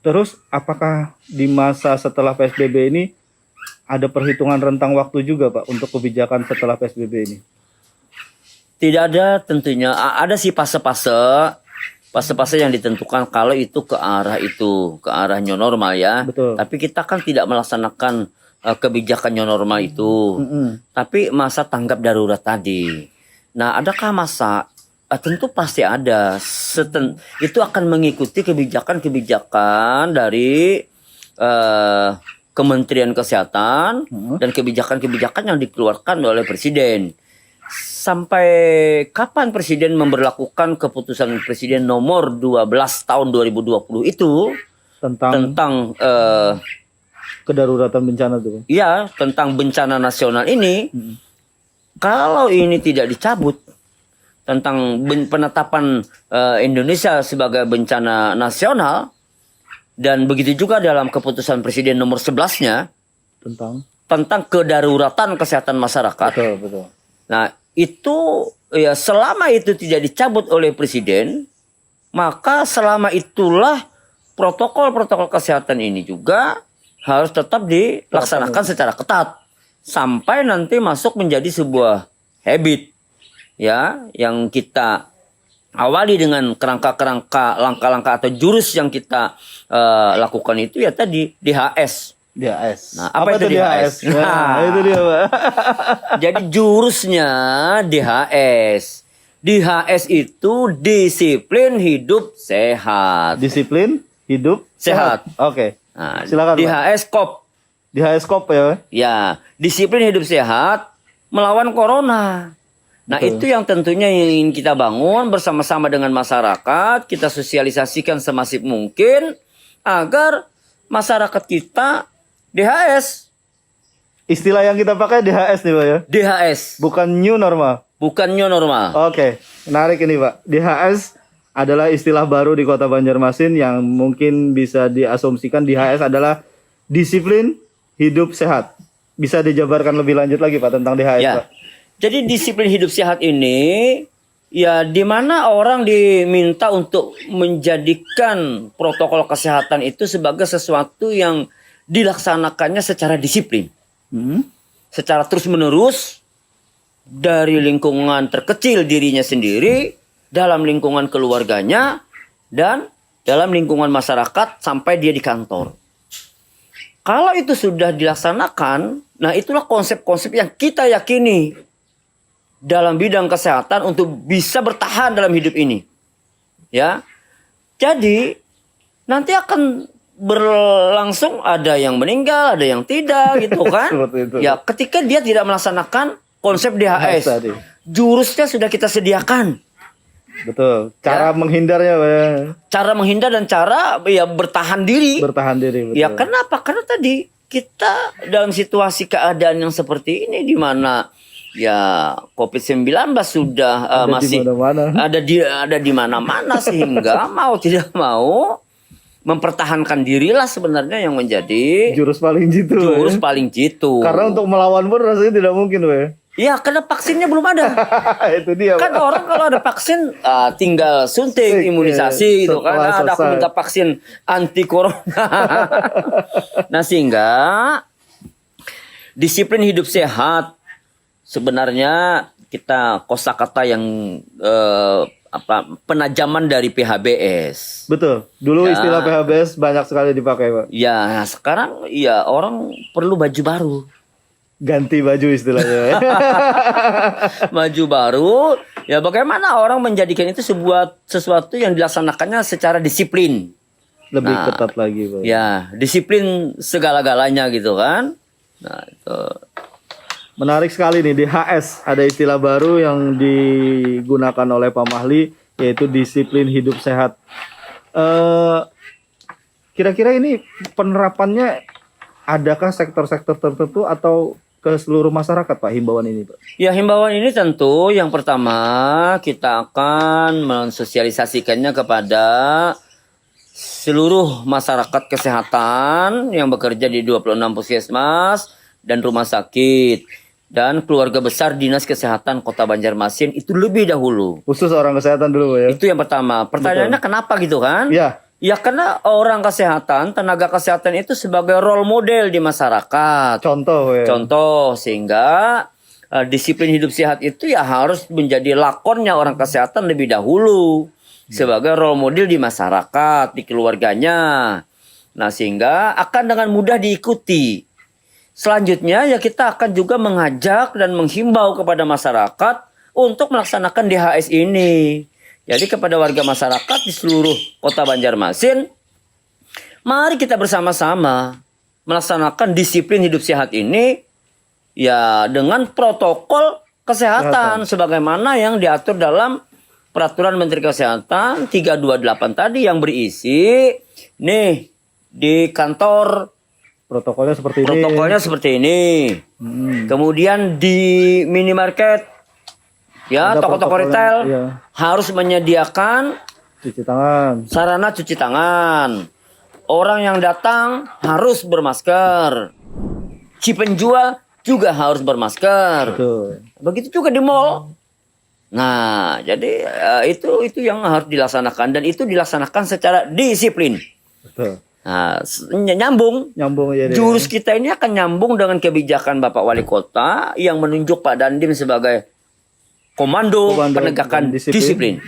Terus apakah di masa setelah PSBB ini ada perhitungan rentang waktu juga Pak untuk kebijakan setelah PSBB ini? Tidak ada tentunya. Ada sih fase-fase yang ditentukan kalau itu ke arah new normal ya. Betul. Tapi kita kan tidak melaksanakan kebijakan new normal itu. Tapi masa tanggap darurat tadi. Nah, adakah masa? Tentu pasti ada. Itu akan mengikuti kebijakan-kebijakan dari Kementerian Kesehatan dan kebijakan-kebijakan yang dikeluarkan oleh Presiden. Sampai kapan Presiden memberlakukan keputusan Presiden nomor 12 tahun 2020 itu tentang kedaruratan bencana itu? Iya, tentang bencana nasional ini. Kalau ini tidak dicabut tentang penetapan Indonesia sebagai bencana nasional, dan begitu juga dalam keputusan Presiden nomor 11-nya tentang kedaruratan kesehatan masyarakat. Betul. Nah, itu ya selama itu tidak dicabut oleh Presiden, maka selama itulah protokol-protokol kesehatan ini juga harus tetap dilaksanakan secara ketat sampai nanti masuk menjadi sebuah habit ya, yang kita awali dengan kerangka-kerangka, langkah-langkah atau jurus yang kita lakukan itu ya tadi DHS. Nah, apa itu DHS? Nah, itu dia, Pak. Jadi jurusnya DHS. DHS itu disiplin hidup sehat. Disiplin hidup Sehat. Oke. Nah, Silakan, Pak. DHS KOP. DHS KOP ya. Ya, disiplin hidup sehat melawan corona. Nah, Betul. itu yang tentunya yang ingin kita bangun bersama-sama dengan masyarakat. Kita sosialisasikan semasif mungkin agar masyarakat kita DHS. Istilah yang kita pakai DHS nih Pak ya. DHS. Bukan new normal. Bukan new normal. Oke, menarik ini Pak. DHS adalah istilah baru di Kota Banjarmasin yang mungkin bisa diasumsikan DHS adalah disiplin hidup sehat. Bisa dijabarkan lebih lanjut lagi Pak tentang DHS Ya. Pak? Jadi disiplin hidup sehat ini ya di mana orang diminta untuk menjadikan protokol kesehatan itu sebagai sesuatu yang dilaksanakannya secara disiplin. Secara terus-menerus dari lingkungan terkecil dirinya sendiri, dalam lingkungan keluarganya, dan dalam lingkungan masyarakat sampai dia di kantor. Kalau itu sudah dilaksanakan, nah itulah konsep-konsep yang kita yakini dalam bidang kesehatan untuk bisa bertahan dalam hidup ini. Ya. Jadi nanti akan berlangsung ada yang meninggal, ada yang tidak gitu kan. Seperti itu. Ya, ketika dia tidak melaksanakan konsep DHS. tadi. Jurusnya sudah kita sediakan. Betul. Cara menghindarnya Pak ya. Cara menghindar dan cara ya bertahan diri. Bertahan diri betul. Ya kenapa? Karena tadi kita dalam situasi keadaan yang seperti ini di mana ya COVID-19 sudah masih ada di mana-mana sehingga mau tidak mau mempertahankan dirilah sebenarnya yang menjadi jurus paling jitu. Jurus paling jitu. Karena untuk melawan pun rasanya tidak mungkin Pak ya. Ya, karena vaksinnya belum ada. Itu dia Kan Pak. orang kalau ada vaksin tinggal suntik imunisasi gitu kan. Setelah Ada aku selesai. minta vaksin anti corona. Nah, sehingga disiplin hidup sehat sebenarnya kita kosakata yang penajaman dari PHBS. Betul. Dulu Ya. istilah PHBS banyak sekali dipakai Pak. Ya, sekarang ya orang perlu baju baru. Ganti baju istilahnya. Maju baru, ya bagaimana orang menjadikan itu sesuatu yang dilaksanakannya secara disiplin. Lebih ketat lagi Pak. Ya, disiplin segala-galanya gitu kan. Nah, itu. Menarik sekali nih DHS. Ada istilah baru yang digunakan oleh Pak Mahli yaitu disiplin hidup sehat. Kira-kira ini penerapannya adakah sektor-sektor tertentu atau ke seluruh masyarakat Pak himbauan ini Pak? Ya, himbauan ini tentu yang pertama kita akan mensosialisasikannya kepada seluruh masyarakat kesehatan yang bekerja di 26 puskesmas dan rumah sakit dan keluarga besar Dinas Kesehatan Kota Banjarmasin itu lebih dahulu. Khusus orang kesehatan dulu Pak ya. Itu yang pertama. Pertanyaannya kenapa gitu kan? Ya. Ya karena orang kesehatan, tenaga kesehatan itu sebagai role model di masyarakat. Contoh ya. Contoh, sehingga disiplin hidup sehat itu ya harus menjadi lakonnya orang kesehatan lebih dahulu. Sebagai role model di masyarakat, di keluarganya. Nah, sehingga akan dengan mudah diikuti. Selanjutnya ya kita akan juga mengajak dan menghimbau kepada masyarakat untuk melaksanakan DHS ini. Jadi kepada warga masyarakat di seluruh kota Banjarmasin, mari kita bersama-sama melaksanakan disiplin hidup sehat ini ya dengan protokol kesehatan sebagaimana yang diatur dalam Peraturan Menteri Kesehatan 328 tadi yang berisi nih di kantor Protokolnya seperti ini. protokolnya seperti ini. Kemudian di minimarket ya, Ada toko-toko protokolnya, retail iya. harus menyediakan Cuci tangan. sarana cuci tangan. Orang yang datang harus bermasker. Si penjual juga harus bermasker. Betul. Begitu juga di mall. Nah, jadi itu yang harus dilaksanakan dan itu dilaksanakan secara disiplin. Betul. Nah, nyambung. Nyambung ya. Jurus kita ini akan nyambung dengan kebijakan Bapak Wali Kota yang menunjuk Pak Dandim sebagai Komando Penegakan dan Disiplin.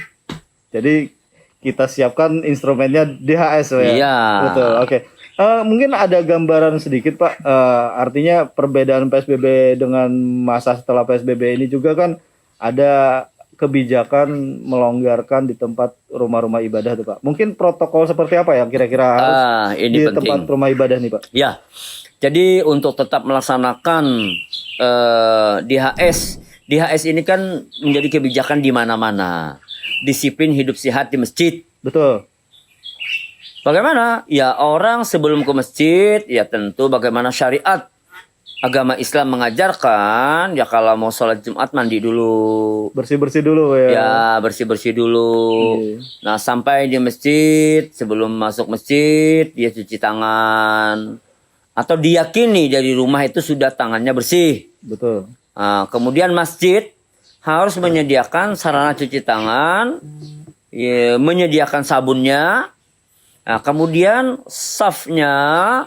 Jadi kita siapkan instrumennya DHS ya. Iya. Betul. Oke. Mungkin ada gambaran sedikit Pak. Artinya perbedaan PSBB dengan masa setelah PSBB ini juga kan ada kebijakan melonggarkan di tempat rumah-rumah ibadah tuh Pak. Mungkin protokol seperti apa yang kira-kira harus Ini di penting. tempat rumah ibadah nih Pak? Ya. Jadi untuk tetap melaksanakan DHS ini kan menjadi kebijakan di mana-mana. Disiplin hidup sehat di masjid. Betul. Bagaimana? Ya orang sebelum ke masjid, ya tentu bagaimana syariat agama Islam mengajarkan, ya kalau mau sholat Jumat mandi dulu. Bersih-bersih dulu ya. Ya bersih-bersih dulu. Nah sampai di masjid, sebelum masuk masjid, dia cuci tangan. Atau diyakini dari rumah itu sudah tangannya bersih. Betul. Nah, kemudian masjid harus menyediakan sarana cuci tangan, ya, menyediakan sabunnya. Nah, kemudian safnya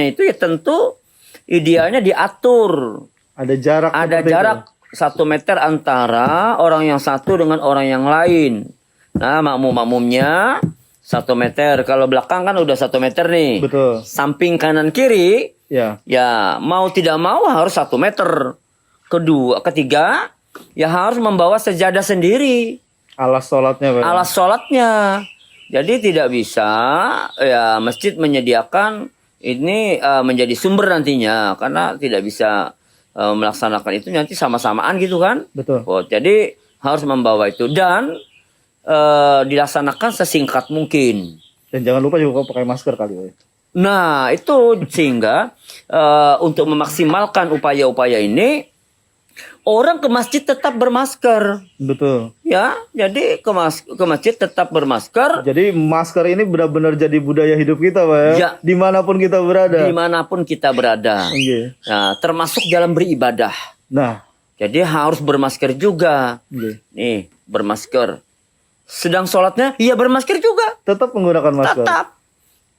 itu ya tentu idealnya diatur. Ada jarak. Ada seperti jarak itu. 1 meter antara orang yang satu dengan orang yang lain. Nah, makmum-makmumnya 1 meter. Kalau belakang kan udah 1 meter nih. Betul. Samping kanan kiri, Ya. ya mau tidak mau harus 1 meter. Ketiga, ya harus membawa sejadah sendiri. Alas sholatnya Pak. Alas sholatnya. Jadi tidak bisa ya masjid menyediakan ini menjadi sumber nantinya. Karena tidak bisa melaksanakan itu nanti sama-samaan gitu kan. Betul. Oh, jadi harus membawa itu. Dan dilaksanakan sesingkat mungkin. Dan jangan lupa juga pakai masker kali Pak. Nah, itu sehingga untuk memaksimalkan upaya-upaya ini, orang ke masjid tetap bermasker. Betul. Ya, jadi ke masjid tetap bermasker. Jadi masker ini benar-benar jadi budaya hidup kita Pak ya. Ya. Dimanapun kita berada. Dimanapun kita berada. Oke. Nah, termasuk dalam beribadah. Nah. Jadi harus bermasker juga. Oke. Nih, bermasker. Sedang sholatnya, iya bermasker juga. Tetap menggunakan masker. Tetap.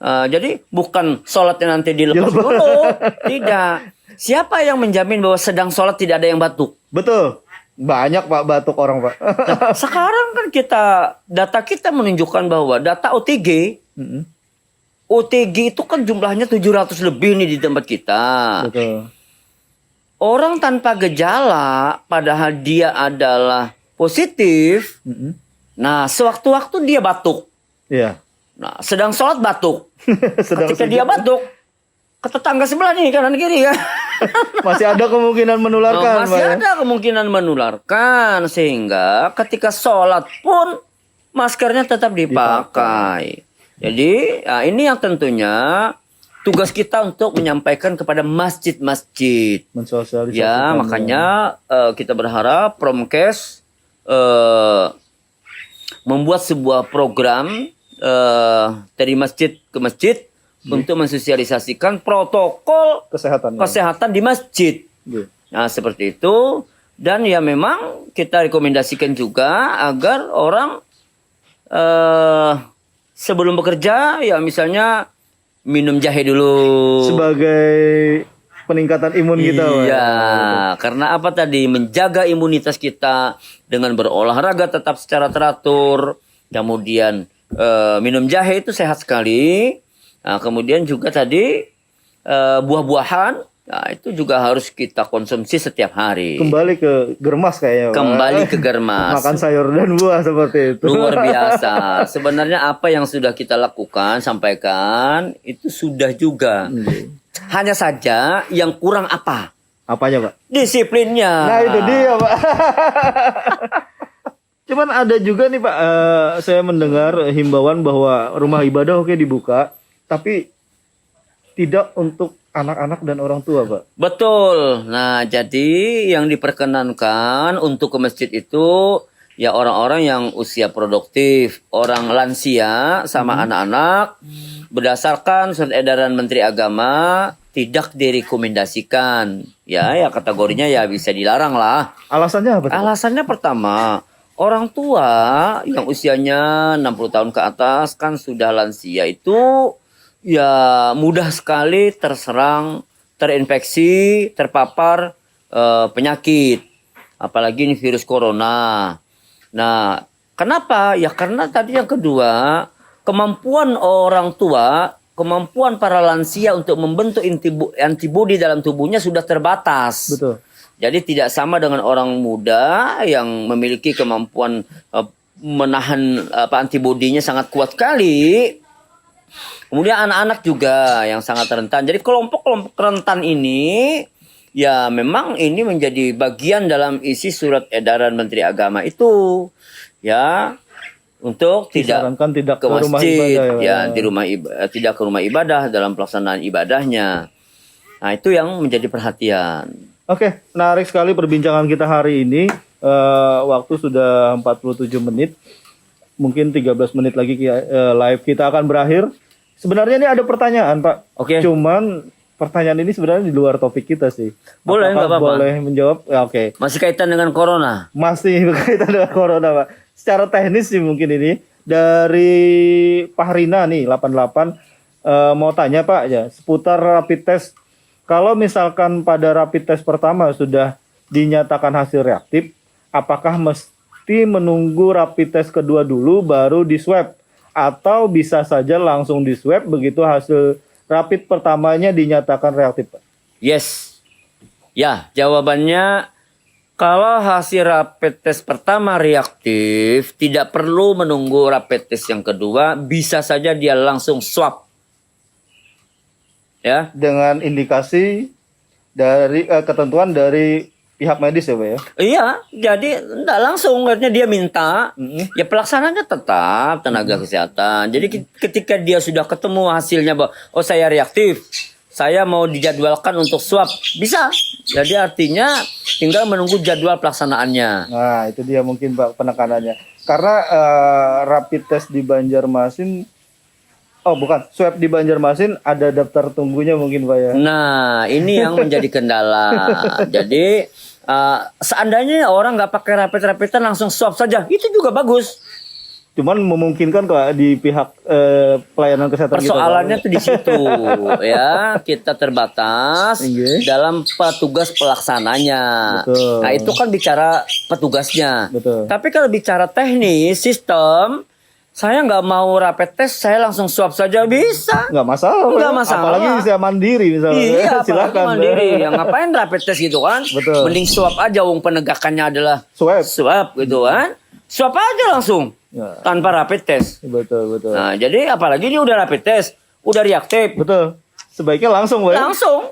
Jadi bukan sholatnya nanti dilepas dulu. Tidak. Siapa yang menjamin bahwa sedang sholat tidak ada yang batuk? Betul. Banyak Pak batuk orang Pak. Nah, sekarang kan data kita menunjukkan bahwa data OTG, OTG itu kan jumlahnya 700 lebih nih di tempat kita. Betul. Orang tanpa gejala, padahal dia adalah positif. Nah, sewaktu-waktu dia batuk. Iya. Nah, sedang sholat batuk. Sedang Ketika sujud. dia batuk, ke tetangga sebelah nih kanan kiri kan. Masih ada kemungkinan menularkan Pak Masih ya? ada kemungkinan menularkan sehingga ketika sholat pun maskernya tetap dipakai. Jadi ini yang tentunya tugas kita untuk menyampaikan kepada masjid-masjid. Mensosialisasikan. Ya makanya kita berharap Promkes membuat sebuah program dari masjid ke masjid untuk mensosialisasikan protokol kesehatan. kesehatan di masjid. Iya. Nah, seperti itu. Dan ya memang kita rekomendasikan juga agar orang sebelum bekerja ya misalnya minum jahe dulu. Sebagai peningkatan imun kita, Pak. Iya, karena apa tadi? Menjaga imunitas kita dengan berolahraga tetap secara teratur. Kemudian minum jahe itu sehat sekali. Nah, kemudian juga tadi buah-buahan. Nah, itu juga harus kita konsumsi setiap hari. Kembali ke germas kayaknya, Pak. Kembali ke germas. Makan sayur dan buah seperti itu. Luar biasa. Sebenarnya apa yang sudah kita lakukan, sampaikan, itu sudah juga. Hanya saja yang kurang apa? Apanya, Pak? Disiplinnya. Nah, itu dia, Pak. Cuman ada juga nih, Pak, saya mendengar himbauan bahwa rumah ibadah oke dibuka, tapi tidak untuk anak-anak dan orang tua, Pak. Betul. Nah, jadi yang diperkenankan untuk ke masjid itu ya orang-orang yang usia produktif, orang lansia sama anak-anak berdasarkan surat edaran Menteri Agama tidak direkomendasikan. Ya kategorinya ya bisa dilarang lah. Alasannya apa, Pak? Alasannya pertama, orang tua yang usianya 60 tahun ke atas kan sudah lansia itu ya mudah sekali terserang, terinfeksi, terpapar penyakit. Apalagi ini virus corona. Nah, kenapa? Ya karena tadi yang kedua, kemampuan orang tua, kemampuan para lansia untuk membentuk antibodi dalam tubuhnya sudah terbatas. Betul. Jadi tidak sama dengan orang muda yang memiliki kemampuan menahan antibodinya sangat kuat sekali. Kemudian anak-anak juga yang sangat rentan. Jadi kelompok-kelompok rentan ini ya memang ini menjadi bagian dalam isi surat edaran Menteri Agama itu. Ya, untuk tidak ke masjid, tidak ke rumah ibadah dalam pelaksanaan ibadahnya. Nah, itu yang menjadi perhatian. Oke, menarik sekali perbincangan kita hari ini. Waktu sudah 47 menit. Mungkin 13 menit lagi live kita akan berakhir. Sebenarnya ini ada pertanyaan, Pak. Oke. Cuman pertanyaan ini sebenarnya di luar topik kita sih. Boleh, nggak apa-apa. Boleh menjawab? Ya, oke. Masih kaitan dengan corona? Masih berkaitan dengan corona, Pak. Secara teknis sih mungkin ini. Dari Pahrina nih, 88. Mau tanya, Pak, ya, seputar rapid test. Kalau misalkan pada rapid test pertama sudah dinyatakan hasil reaktif, apakah mesti menunggu rapid test kedua dulu baru di swab? Atau bisa saja langsung di swab begitu hasil rapid pertamanya dinyatakan reaktif, Pak? Yes. Ya, jawabannya kalau hasil rapid test pertama reaktif, tidak perlu menunggu rapid test yang kedua, bisa saja dia langsung swab. Ya. Dengan indikasi dari ketentuan dari pihak medis ya, Pak ya? Iya, jadi enggak langsung akhirnya dia minta, ya pelaksananya tetap tenaga kesehatan. Jadi ketika dia sudah ketemu hasilnya bahwa oh saya reaktif, saya mau dijadwalkan untuk swab, bisa. Jadi artinya tinggal menunggu jadwal pelaksanaannya. Nah, itu dia mungkin, Pak, penekanannya. Karena rapid test di Banjarmasin, swab di Banjarmasin ada daftar tunggunya mungkin, Pak ya. Nah, ini yang menjadi kendala. Jadi seandainya orang nggak pakai rapid-rapidan langsung swab saja, itu juga bagus. Cuman memungkinkan kok di pihak pelayanan kesehatan persoalannya kita. tuh di situ ya, kita terbatas dalam petugas pelaksananya. Betul. Nah, itu kan bicara petugasnya. Betul. Tapi kalau bicara teknis sistem, saya nggak mau rapid test, saya langsung swab saja bisa. Nggak masalah. Nggak masalah. Apalagi bisa mandiri misalnya. Iya, silakan. Mandiri. Yang ngapain rapid test gitu kan? Betul. Mending swab aja, wong penegakannya adalah swab gitu kan? Swab aja langsung. Ya. Tanpa rapid test. Betul. Nah, jadi apalagi ini udah rapid test, udah reaktif. Betul. Sebaiknya langsung, Pak. Langsung.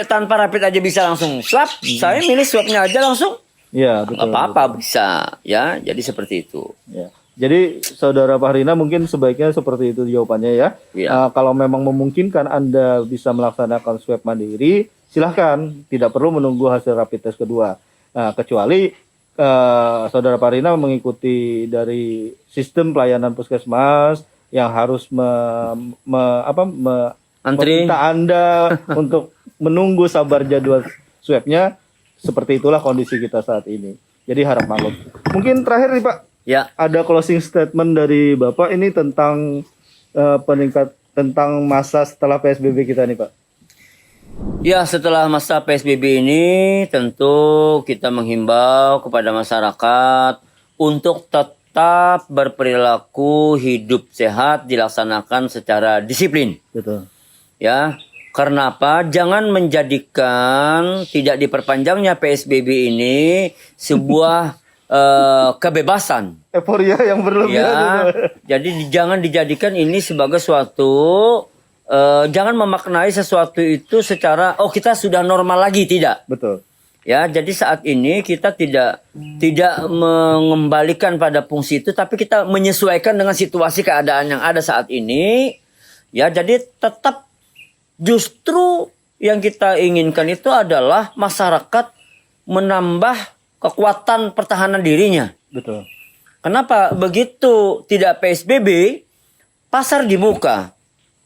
Tanpa rapid aja bisa langsung swab. Saya milih swabnya aja langsung. Iya, betul. Apa-apa bisa, ya. Jadi seperti itu. Ya. Jadi Saudara Pahrina mungkin sebaiknya seperti itu jawabannya ya. Ya. Kalau memang memungkinkan Anda bisa melaksanakan swab mandiri, silahkan. Tidak perlu menunggu hasil rapid test kedua. Nah, kecuali Saudara Pahrina mengikuti dari sistem pelayanan puskesmas yang harus meminta Anda untuk menunggu sabar jadwal swabnya. Seperti itulah kondisi kita saat ini. Jadi harap maklum. Mungkin terakhir nih, Pak, Ya. Ada closing statement dari Bapak ini tentang tentang masa setelah PSBB kita nih Pak. Ya, setelah masa PSBB ini tentu kita menghimbau kepada masyarakat untuk tetap berperilaku hidup sehat dilaksanakan secara disiplin. Betul. Ya, karena apa? Jangan menjadikan tidak diperpanjangnya PSBB ini sebuah kebebasan. Euforia yang berlebihan. Ya, jadi jangan dijadikan ini sebagai suatu jangan memaknai sesuatu itu secara kita sudah normal lagi, tidak. Betul. Ya, jadi saat ini kita tidak mengembalikan pada fungsi itu, tapi kita menyesuaikan dengan situasi keadaan yang ada saat ini. Ya, jadi tetap justru yang kita inginkan itu adalah masyarakat menambah kekuatan pertahanan dirinya. Betul. Kenapa? Begitu tidak PSBB, pasar dibuka,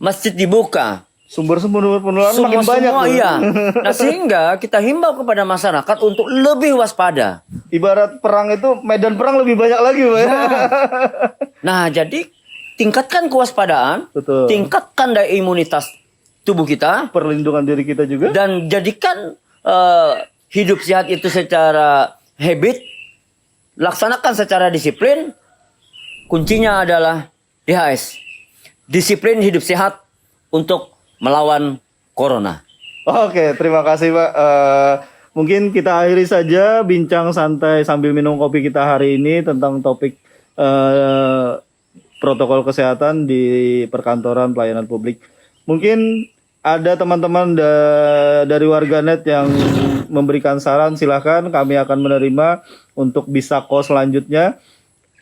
masjid dibuka, Sumber-sumber penularan makin banyak. semua iya. Nah, sehingga kita himbau kepada masyarakat untuk lebih waspada. Ibarat perang itu medan perang lebih banyak lagi, Pak. Nah, jadi tingkatkan kewaspadaan, Betul. tingkatkan daya imunitas tubuh kita, Perlindungan diri kita juga. dan jadikan hidup sehat itu secara habit, laksanakan secara disiplin. Kuncinya adalah DHS, disiplin hidup sehat untuk melawan corona. Oke, terima kasih Pak. Mungkin kita akhiri saja bincang santai sambil minum kopi kita hari ini tentang topik protokol kesehatan di perkantoran pelayanan publik. Mungkin ada teman-teman dari warganet yang memberikan saran, silahkan, kami akan menerima untuk bisa kos selanjutnya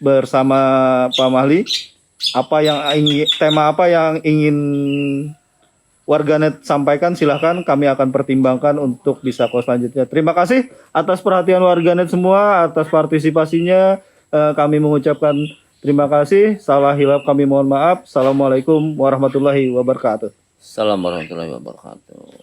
bersama Pak Mahli. Tema apa yang ingin warganet sampaikan, silahkan, kami akan pertimbangkan untuk bisa kos selanjutnya. Terima kasih atas perhatian warganet semua, atas partisipasinya. Kami mengucapkan terima kasih. Salah hilaf kami mohon maaf. Assalamualaikum warahmatullahi wabarakatuh. Assalamualaikum warahmatullahi wabarakatuh.